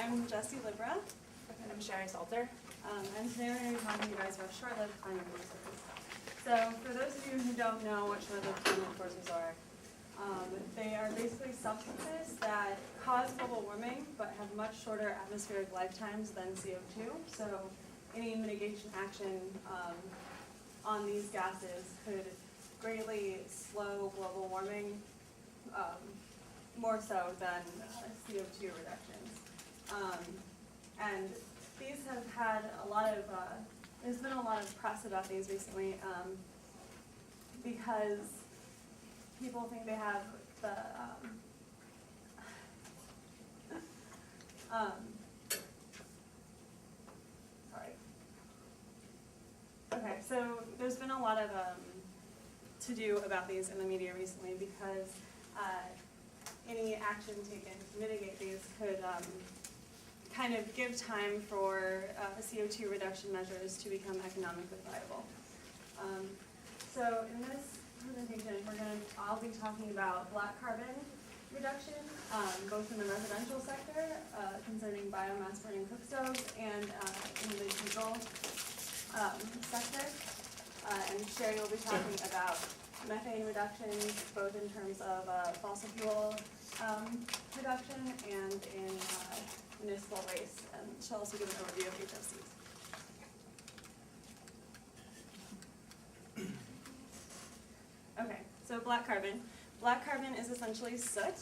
I'm Jessie Libra. And I'm Sherry Salter. And today we're going to be talking to you guys about short-lived climate forces. So for those of you who don't know what short-lived climate forces are, they are basically substances that cause global warming but have much shorter atmospheric lifetimes than CO2. So any mitigation action on these gases could greatly slow global warming, more so than CO2 reductions. And these have had a lot of, there's been a lot of press about these recently because people think they have the, sorry. Okay, so there's been a lot of to-do about these in the media recently because any action taken to mitigate these could kind of give time for CO2 reduction measures to become economically viable. So in this presentation, I'll be talking about black carbon reduction, both in the residential sector, concerning biomass burning cook stoves, and in the diesel sector. And Sherry will be talking about methane reductions, both in terms of fossil fuel reduction and in municipal waste. And she'll also give an overview of HFCs. Okay, so black carbon. Black carbon is essentially soot.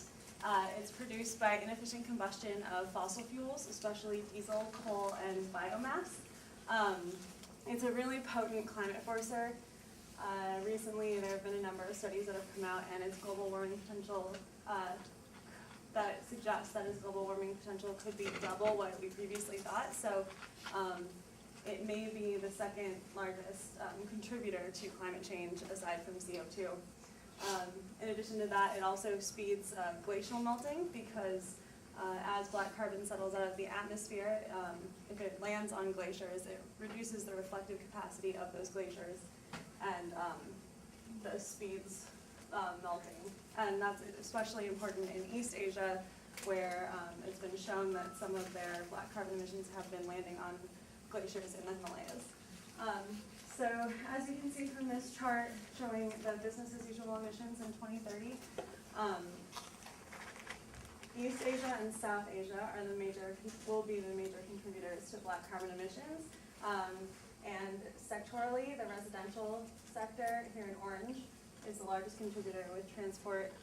It's produced by inefficient combustion of fossil fuels, especially diesel, coal, and biomass. It's a really potent climate forcer. Recently, there have been a number of studies that have come out, and its global warming potential that suggests that its global warming potential could be double what we previously thought. So it may be the second largest contributor to climate change aside from CO2. In addition to that, it also speeds glacial melting because as black carbon settles out of the atmosphere, if it lands on glaciers, it reduces the reflective capacity of those glaciers and thus speeds melting. And that's especially important in East Asia, where it's been shown that some of their black carbon emissions have been landing on glaciers in the Himalayas. So as you can see from this chart showing the business as usual emissions in 2030, East Asia and South Asia will be the major contributors to black carbon emissions. And sectorally, the residential sector here in orange is the largest contributor, with transport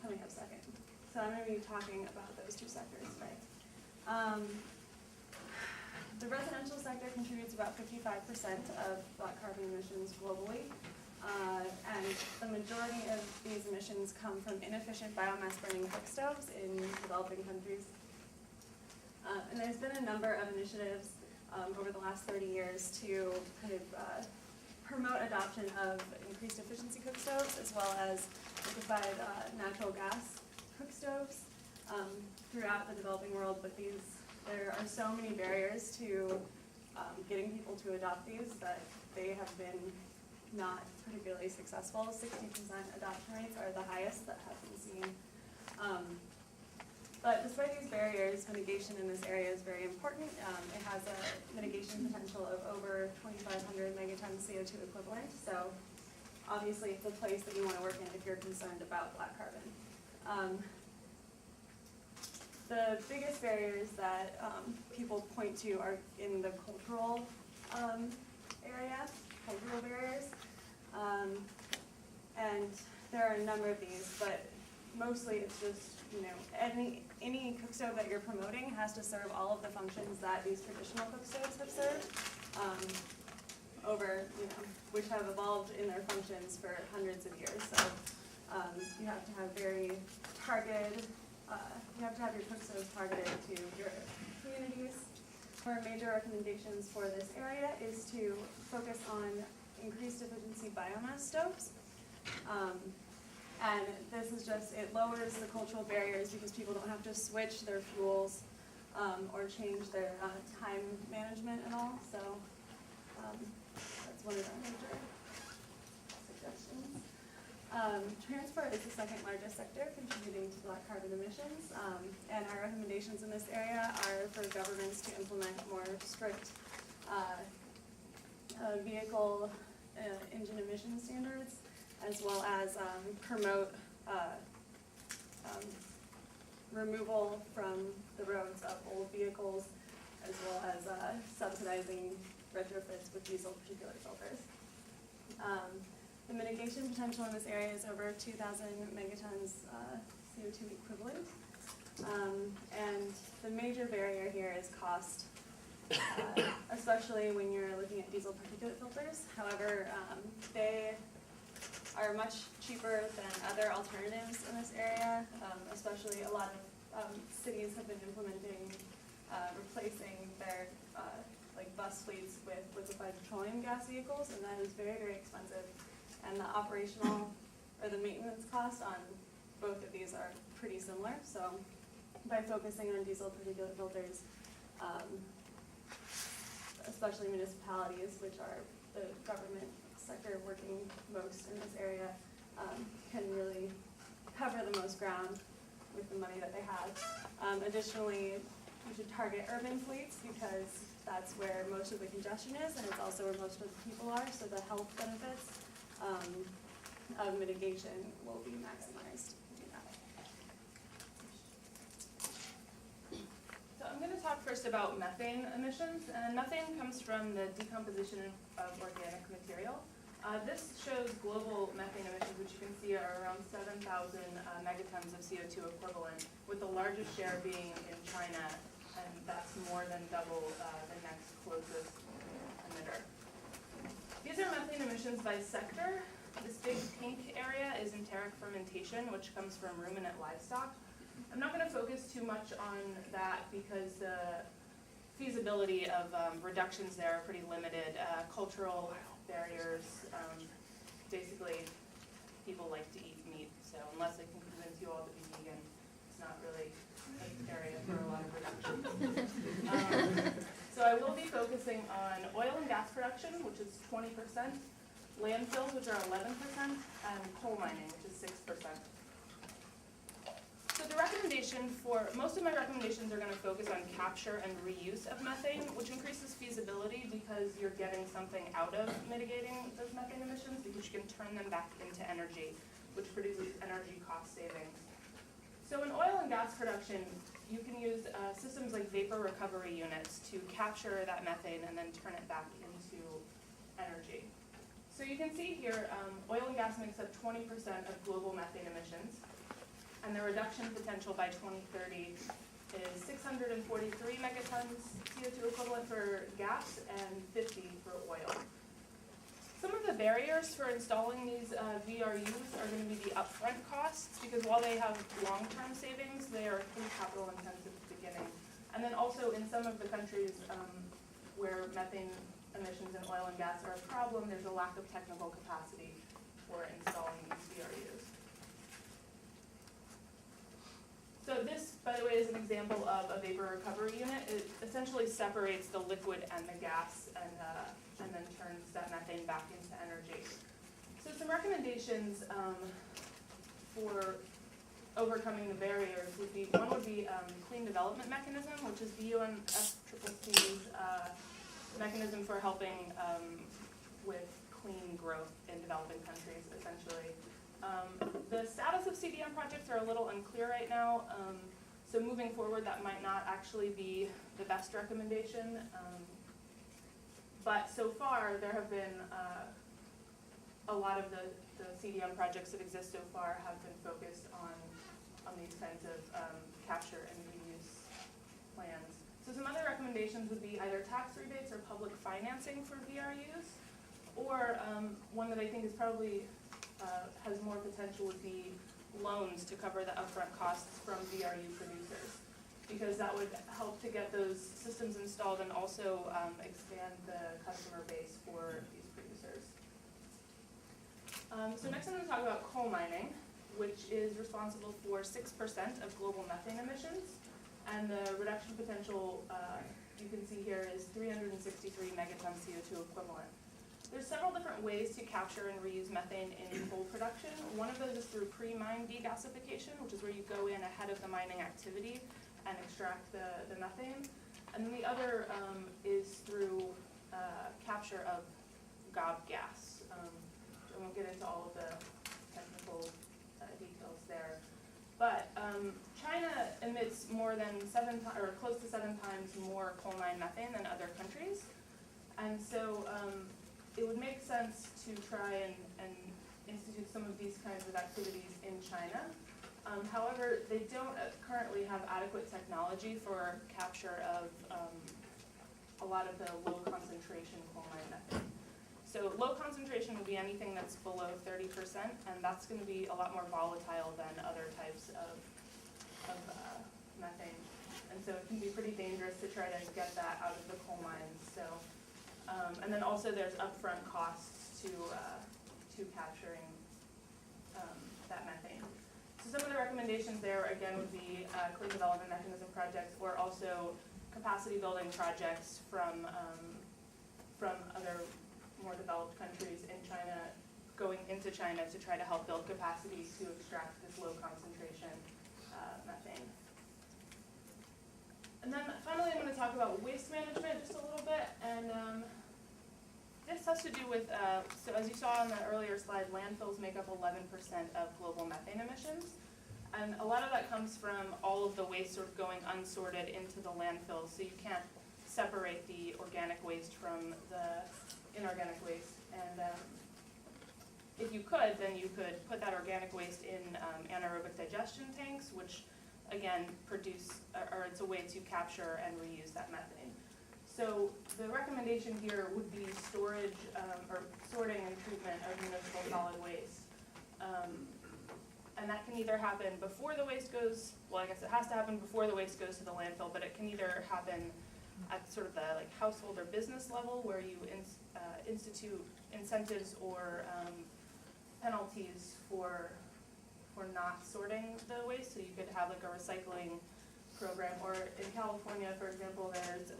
coming up second. So I'm going to be talking about those two sectors today. The residential sector contributes about 55% of black carbon emissions globally, and the majority of these emissions come from inefficient biomass burning cook stoves in developing countries. And there's been a number of initiatives over the last 30 years to kind of promote adoption of increased efficiency cook stoves, as well as liquefied natural gas cook stoves throughout the developing world. But there are so many barriers to getting people to adopt these that they have been not particularly successful. 60% adoption rates are the highest that have been seen. But despite these barriers, mitigation in this area is very important. It has a mitigation potential of over 2,500 megatons CO2 equivalent. So obviously it's a place that you want to work in if you're concerned about black carbon. The biggest barriers that people point to are in the cultural area, cultural barriers. And there are a number of these, but mostly it's just, any cook stove that you're promoting has to serve all of the functions that these traditional cook stoves have served which have evolved in their functions for hundreds of years. So you have to have very targeted, you have to have your cook stoves targeted to your communities. Our major recommendations for this area is to focus on increased efficiency biomass stoves. And this is it lowers the cultural barriers because people don't have to switch their fuels or change their time management at all. So that's one of our major suggestions. Transport is the second largest sector contributing to black carbon emissions. And our recommendations in this area are for governments to implement more strict vehicle engine emission standards, as well as promote removal from the roads of old vehicles, as well as subsidizing retrofits with diesel particulate filters. The mitigation potential in this area is over 2,000 megatons CO2 equivalent. And the major barrier here is cost, especially when you're looking at diesel particulate filters. However, they are much cheaper than other alternatives in this area, especially a lot of cities have been implementing, replacing their like bus fleets with liquefied petroleum gas vehicles, and that is very, very expensive. And the operational or the maintenance cost on both of these are pretty similar. So by focusing on diesel particulate filters, especially municipalities, which are the government sector working most in this area, can really cover the most ground with the money that they have. Additionally, we should target urban fleets because that's where most of the congestion is, and it's also where most of the people are, so the health benefits of mitigation will be maximized to do that. So I'm going to talk first about methane emissions, and methane comes from the decomposition of organic material. This shows global methane emissions, which you can see are around 7,000 megatons of CO2 equivalent, with the largest share being in China, and that's more than double the next closest emitter. These are methane emissions by sector. This big pink area is enteric fermentation, which comes from ruminant livestock. I'm not going to focus too much on that because the feasibility of reductions there are pretty limited. Cultural barriers, basically people like to eat meat, so unless I can convince you all to be vegan, it's not really an area for a lot of reduction. So I will be focusing on oil and gas production, which is 20%, landfills, which are 11%, and coal mining, which is 6%. So the recommendation for, most of my recommendations are going to focus on capture and reuse of methane, which increases feasibility because you're getting something out of mitigating those methane emissions because you can turn them back into energy, which produces energy cost savings. So in oil and gas production, you can use systems like vapor recovery units to capture that methane and then turn it back into energy. So you can see here, oil and gas makes up 20% of global methane emissions, and the reduction potential by 2030 is 643 megatons CO2 equivalent for gas and 50 for oil. Some of the barriers for installing these VRUs are going to be the upfront costs, because while they have long-term savings, they are pretty capital intensive at the beginning. And then also in some of the countries where methane emissions in oil and gas are a problem, there's a lack of technical capacity for installing these VRUs. So this, by the way, is an example of a vapor recovery unit. It essentially separates the liquid and the gas and then turns that methane back into energy. So some recommendations for overcoming the barriers would be, one would be clean development mechanism, which is the UNFCCC's mechanism for helping with clean growth in developing countries, essentially. The status of CDM projects are a little unclear right now, so moving forward that might not actually be the best recommendation. But so far there have been a lot of the CDM projects that exist so far have been focused on these kinds of capture and reuse plans. So some other recommendations would be either tax rebates or public financing for VRUs, or one that I think is probably has more potential would be loans to cover the upfront costs from VRU producers, because that would help to get those systems installed and also expand the customer base for these producers. So next I'm going to talk about coal mining, which is responsible for 6% of global methane emissions, and the reduction potential you can see here is 363 megatons CO2 equivalent. There's several different ways to capture and reuse methane in coal production. One of those is through pre-mine degasification, which is where you go in ahead of the mining activity and extract the methane. And then the other is through capture of gob gas. I won't get into all of the technical details there. But China emits more than close to 7 times more coal mine methane than other countries. And so it would make sense to try and institute some of these kinds of activities in China. However, they don't currently have adequate technology for capture of a lot of the low concentration coal mine methane. So low concentration would be anything that's below 30%, and that's going to be a lot more volatile than other types of methane. And so it can be pretty dangerous to try to get that out of the coal mines. So, and then also there's upfront costs to capturing that methane. So some of the recommendations there, again, would be clean development mechanism projects, or also capacity building projects from other more developed countries in China, going into China to try to help build capacities to extract this low concentration methane. And then finally, I'm going to talk about waste management just a little bit. And this has to do with, so as you saw on the earlier slide, landfills make up 11% of global methane emissions. And a lot of that comes from all of the waste sort of going unsorted into the landfill, so you can't separate the organic waste from the inorganic waste. And if you could, then you could put that organic waste in anaerobic digestion tanks, which again it's a way to capture and reuse that methane. So the recommendation here would be storage or sorting and treatment of municipal solid waste. And that can either happen before the waste goes, well, I guess it has to happen before the waste goes to the landfill, but it can either happen at sort of the household or business level, where you institute incentives or penalties for not sorting the waste. So you could have a recycling program, or in California, for example, there's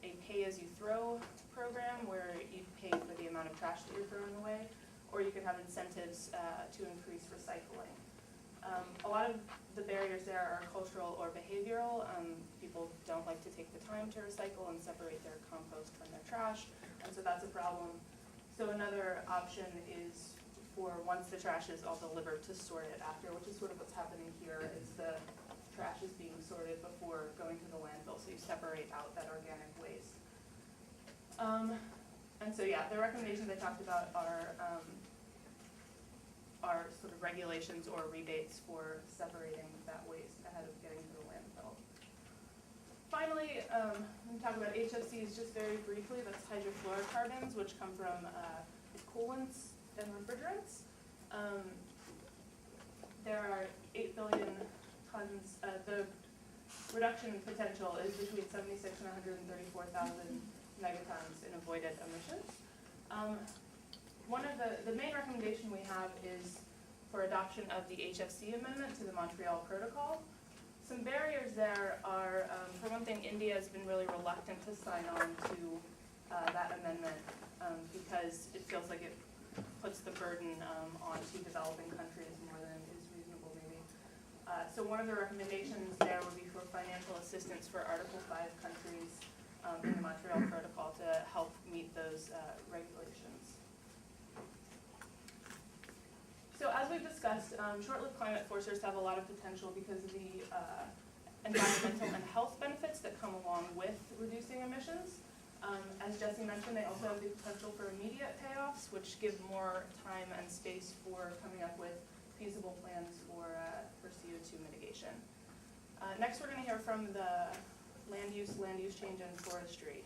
a pay-as-you-throw program where you pay for the amount of trash that you're throwing away, or you could have incentives to increase recycling. A lot of the barriers there are cultural or behavioral. People don't like to take the time to recycle and separate their compost from their trash, and so that's a problem. So another option is for, once the trash is all delivered, to sort it after, which is sort of what's happening here. Is the trash is being sorted before going to the landfill, so you separate out that organic waste. And so yeah, the recommendations I talked about are sort of regulations or rebates for separating that waste ahead of getting to the landfill. Finally, I'm going to talk about HFCs just very briefly. That's hydrofluorocarbons, which come from coolants and refrigerants. There are 8 billion tons. The reduction potential is between 76 and 134,000 megatons in avoided emissions. One of the main recommendation we have is for adoption of the HFC amendment to the Montreal Protocol. Some barriers there are, for one thing, India has been really reluctant to sign on to that amendment because it feels like it puts the burden onto developing countries more than is reasonable, maybe. So one of the recommendations there would be for financial assistance for Article 5 countries in the Montreal Protocol to help meet those regulations. So as we've discussed, short-lived climate forcers have a lot of potential because of the environmental and health benefits that come along with reducing emissions. As Jesse mentioned, they also have the potential for immediate payoffs, which give more time and space for coming up with feasible plans for CO2 mitigation. Next, we're going to hear from the land use change, and forestry.